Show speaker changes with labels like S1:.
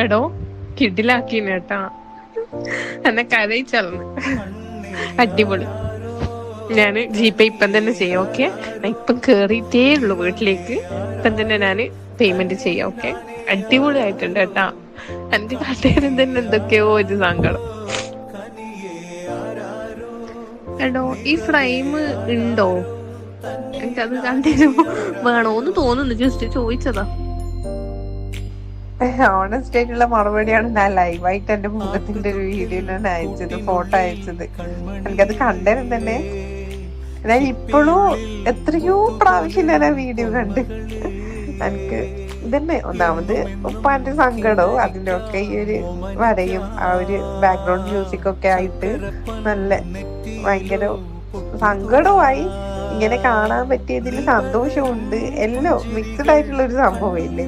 S1: എടോ കിടിലാക്കീനേട്ടാ, എന്നെ കരയിച്ചളന്ന്. അടിപൊളി. ഞാന് ജിപേ ഇപ്പം തന്നെ ചെയ്യാം. ഓക്കെ, ഇപ്പം കേറിയിട്ടേ ഉള്ളു വീട്ടിലേക്ക്. ഇപ്പം തന്നെ ഞാന് പേയ്മെന്റ് ചെയ്യാം. ഓക്കെ, അടിപൊളിയായിട്ടുണ്ട് കേട്ടാ. എന്റെ കണ്ടേരം തന്നെ എന്തൊക്കെയോ ഒരു സങ്കടം. എടോ ഈ ഫ്രെയിം ഉണ്ടോ? എനിക്കത് കണ്ടിരുമ്പോ വേണോന്ന് തോന്നുന്നു, ജസ്റ്റ് ചോദിച്ചതാ.
S2: ഓണസ്റ്റ് ആയിട്ടുള്ള മറുപടിയാണ്. ഞാൻ ലൈവായിട്ട് എന്റെ മുഖത്തിന്റെ ഒരു വീഡിയോ ഞാൻ അയച്ചത്, ഫോട്ടോ അയച്ചത്. എനിക്കത് കണ്ടേരം തന്നെ ഞാൻ ഇപ്പോഴും എത്രയോ പ്രാവശ്യം ഞാൻ ആ വീഡിയോ കണ്ട്. എനിക്ക് ഇതന്നെ ഒന്നാമത് ഉപ്പാന്റെ സങ്കടവും അതിന്റെ ഒക്കെ ഈ ഒരു വരയും ആ ഒരു ബാക്ക്ഗ്രൗണ്ട് മ്യൂസിക് ഒക്കെ ആയിട്ട് നല്ല ഭയങ്കര സങ്കടമായി. ഇങ്ങനെ കാണാൻ പറ്റിയതിൽ സന്തോഷമുണ്ട്. എല്ലാം മിക്സഡ് ആയിട്ടുള്ള ഒരു സംഭവം ഇല്ലേ.